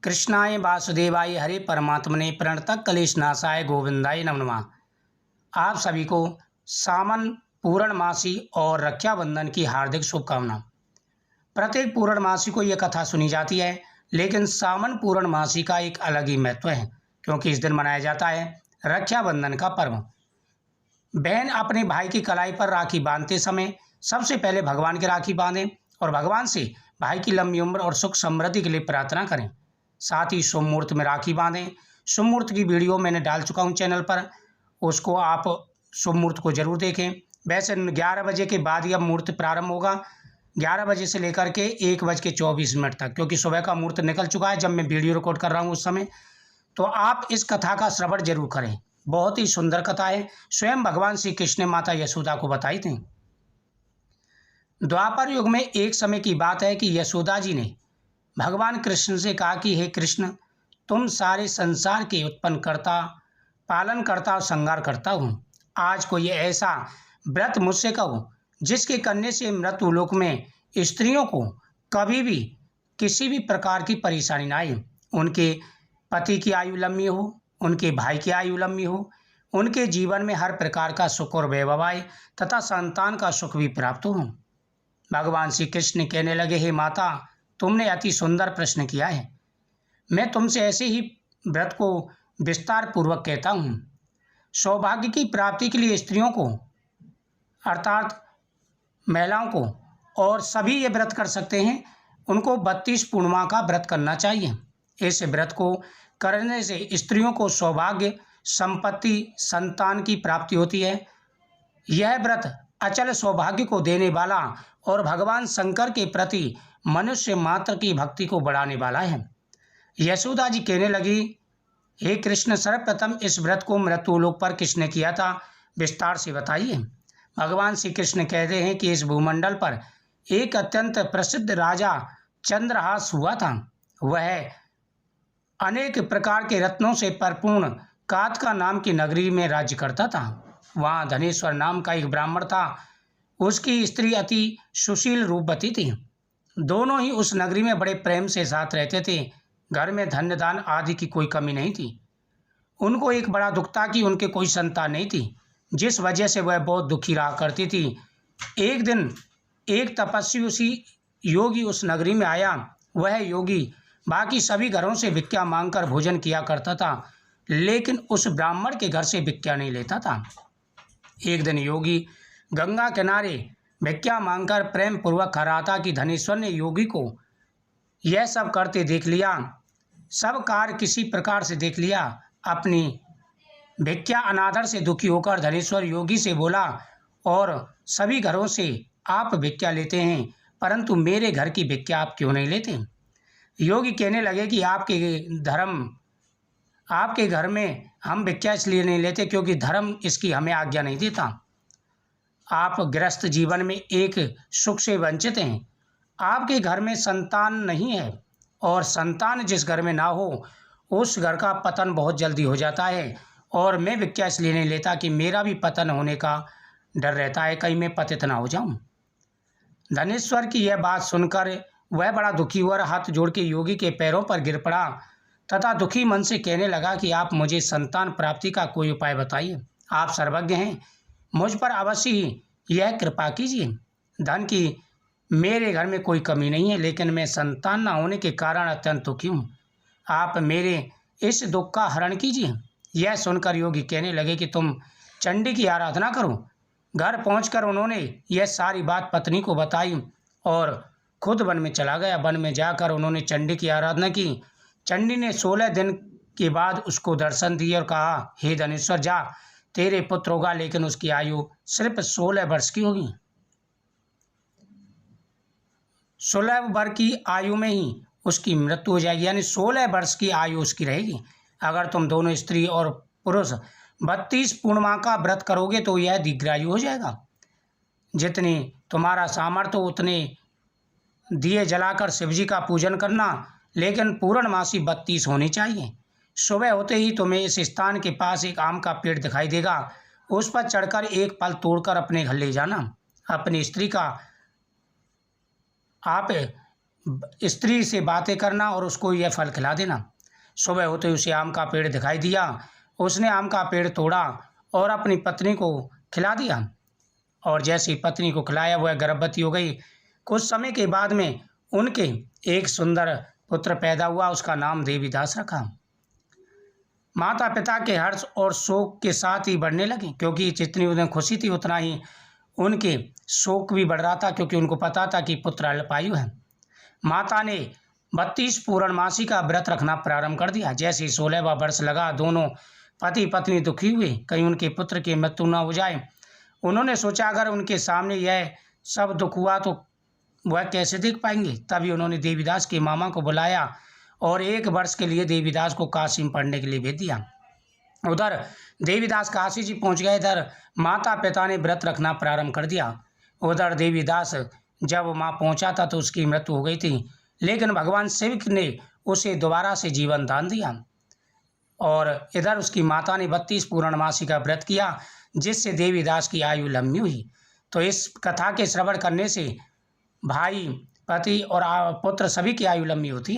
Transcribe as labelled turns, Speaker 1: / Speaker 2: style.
Speaker 1: कृष्णाय वासुदेवाय हरे परमात्मने प्रणतः क्लेशनाशाय गोविंदाय नमः नमः। आप सभी को सावन पूर्णमासी और रक्षाबंधन की हार्दिक शुभकामनाएं। प्रत्येक पूर्णमासी को यह कथा सुनी जाती है, लेकिन सावन पूर्णमासी का एक अलग ही महत्व है, क्योंकि इस दिन मनाया जाता है रक्षाबंधन का पर्व। बहन अपने भाई की कलाई पर राखी बांधते समय सबसे पहले भगवान की राखी बांधें और भगवान से भाई की लंबी उम्र और सुख समृद्धि के लिए प्रार्थना करें। साथ ही शुभ मुहूर्त में राखी बांधें। शुभ मुहूर्त की वीडियो मैंने डाल चुका हूं चैनल पर, उसको आप शुभ मुहूर्त को जरूर देखें। वैसे 11 बजे के बाद यह मुहूर्त प्रारंभ होगा, 11 बजे से लेकर के 1:24 तक, क्योंकि सुबह का मुहूर्त निकल चुका है जब मैं वीडियो रिकॉर्ड कर रहा हूँ उस समय। तो आप इस कथा का श्रवण जरूर करें, बहुत ही सुंदर कथा है। स्वयं भगवान श्री कृष्ण ने माता यशोदा को बताई थी। द्वापर युग में एक समय की बात है कि यशोदा जी ने भगवान कृष्ण से कहा कि हे कृष्ण, तुम सारे संसार के उत्पन्न करता, पालन करता और संहार करता हूँ। आज कोई ऐसा व्रत मुझसे कहो जिसके करने से मृत्युलोक में स्त्रियों को कभी भी किसी भी प्रकार की परेशानी ना आए। उनके पति की आयु लंबी हो, उनके भाई की आयु लंबी हो, उनके जीवन में हर प्रकार का सुख और वैभव आए तथा संतान का सुख भी प्राप्त हो। भगवान श्री कृष्ण कहने लगे, हे माता, तुमने अति सुंदर प्रश्न किया है। मैं तुमसे ऐसे ही व्रत को विस्तार पूर्वक कहता हूँ। सौभाग्य की प्राप्ति के लिए स्त्रियों को अर्थात महिलाओं को, और सभी ये व्रत कर सकते हैं, उनको 32 पूर्णिमा का व्रत करना चाहिए। इस व्रत को करने से स्त्रियों को सौभाग्य, संपत्ति, संतान की प्राप्ति होती है। यह व्रत अचल सौभाग्य को देने वाला और भगवान शंकर के प्रति मनुष्य मात्र की भक्ति को बढ़ाने वाला है। यशोदा जी कहने लगी, हे कृष्ण, सर्वप्रथम इस व्रत को मृत्युलोक पर किसने किया था, विस्तार से बताइए। भगवान श्री कृष्ण कहते हैं कि इस भूमंडल पर एक अत्यंत प्रसिद्ध राजा चंद्रहास हुआ था। वह अनेक प्रकार के रत्नों से परिपूर्ण कात्का नाम की नगरी में राज्य करता था। वहाँ धनेश्वर नाम का एक ब्राह्मण था। उसकी स्त्री अति सुशील रूपवती थी। दोनों ही उस नगरी में बड़े प्रेम से साथ रहते थे। घर में धन्य दान आदि की कोई कमी नहीं थी। उनको एक बड़ा दुख था कि उनके कोई संतान नहीं थी, जिस वजह से वह बहुत दुखी रहा करती थी। एक दिन एक तपस्वी उसी योगी उस नगरी में आया। वह योगी बाकी सभी घरों से भिक्षा मांगकर भोजन किया करता था, लेकिन उस ब्राह्मण के घर से भिक्षा नहीं लेता था। एक दिन योगी गंगा किनारे भिक्षा मांगकर प्रेम पूर्वक खा रहा था कि धनेश्वर ने योगी को यह सब करते देख लिया। सब कार्य किसी प्रकार से देख लिया। अपनी भिक्षा अनादर से दुखी होकर धनेश्वर योगी से बोला, और सभी घरों से आप भिक्षा लेते हैं, परंतु मेरे घर की भिक्षा आप क्यों नहीं लेते। योगी कहने लगे कि आपके घर में हम भिक्षा इसलिए नहीं लेते क्योंकि धर्म इसकी हमें आज्ञा नहीं देता। आप गृहस्थ जीवन में एक सुख से वंचित हैं। आपके घर में संतान नहीं है, और संतान जिस घर में ना हो उस घर का पतन बहुत जल्दी हो जाता है। और मैं भिक्षा इसलिए नहीं लेता कि मेरा भी पतन होने का डर रहता है, कहीं मैं पतित ना हो जाऊं। धनेश्वर की यह बात सुनकर वह बड़ा दुखी हुआ, हाथ जोड़ के योगी के पैरों पर गिर पड़ा तथा दुखी मन से कहने लगा कि आप मुझे संतान प्राप्ति का कोई उपाय बताइए। आप सर्वज्ञ हैं, मुझ पर अवश्य ही यह कृपा कीजिए। धन की मेरे घर में कोई कमी नहीं है, लेकिन मैं संतान न होने के कारण अत्यंत दुखी हूँ। आप मेरे इस दुख का हरण कीजिए। यह सुनकर योगी कहने लगे कि तुम चंडी की आराधना करो। घर पहुंचकर उन्होंने यह सारी बात पत्नी को बताई और खुद वन में चला गया। वन में जाकर उन्होंने चंडी की आराधना की। चंडी ने 16 दिन के बाद उसको दर्शन दिए और कहा, हे धनेश्वर, जा, तेरे पुत्र होगा, लेकिन उसकी आयु सिर्फ 16 वर्ष की होगी। 16 वर्ष की आयु में ही उसकी मृत्यु हो जाएगी, यानी 16 वर्ष की आयु उसकी रहेगी। अगर तुम दोनों स्त्री और पुरुष 32 पूर्णिमा का व्रत करोगे तो यह दीर्घायु हो जाएगा। जितनी तुम्हारा सामर्थ्य हो उतने दिए जलाकर शिवजी का पूजन करना, लेकिन पूर्णमासी 32 होनी चाहिए। सुबह होते ही तुम्हें इस स्थान के पास एक आम का पेड़ दिखाई देगा। उस पर चढ़कर एक फल तोड़कर अपने घर ले जाना। अपनी स्त्री का आप स्त्री से बातें करना और उसको यह फल खिला देना। सुबह होते ही उसे आम का पेड़ दिखाई दिया। उसने आम का पेड़ तोड़ा और अपनी पत्नी को खिला दिया, और जैसे ही पत्नी को खिलाया वह गर्भवती हो गई। कुछ समय के बाद में उनके एक सुंदर पुत्र पैदा हुआ, उसका नाम देवीदास रखा। माता पिता के हर्ष और शोक के साथ ही बढ़ने लगे, क्योंकि जितनी उन्हें खुशी थी उतना ही उनके शोक भी बढ़ रहा था, क्योंकि उनको पता था कि पुत्र अल्पायु है। माता ने 32 पूर्णमासी का व्रत रखना प्रारंभ कर दिया। जैसे ही 16वां वर्ष लगा, दोनों पति पत्नी दुखी हुए, कहीं उनके पुत्र की मृत्यु न हो जाए। उन्होंने सोचा अगर उनके सामने यह सब दुख हुआ तो वह कैसे देख पाएंगे। तभी उन्होंने देवीदास के मामा को बुलाया और 1 वर्ष के लिए देवीदास को काशी में पढ़ने के लिए भेज दिया। उधर देवीदास काशी जी पहुंच गए। इधर माता पिता ने व्रत रखना प्रारंभ कर दिया। उधर देवीदास जब वहाँ पहुंचा था तो उसकी मृत्यु हो गई थी, लेकिन भगवान शिव ने उसे दोबारा से जीवन दान दिया। और इधर उसकी माता ने 32 पूर्णमासी का व्रत किया, जिससे देवीदास की आयु लंबी हुई। तो इस कथा के श्रवण करने से भाई, पति और पुत्र सभी की आयु लंबी होती है।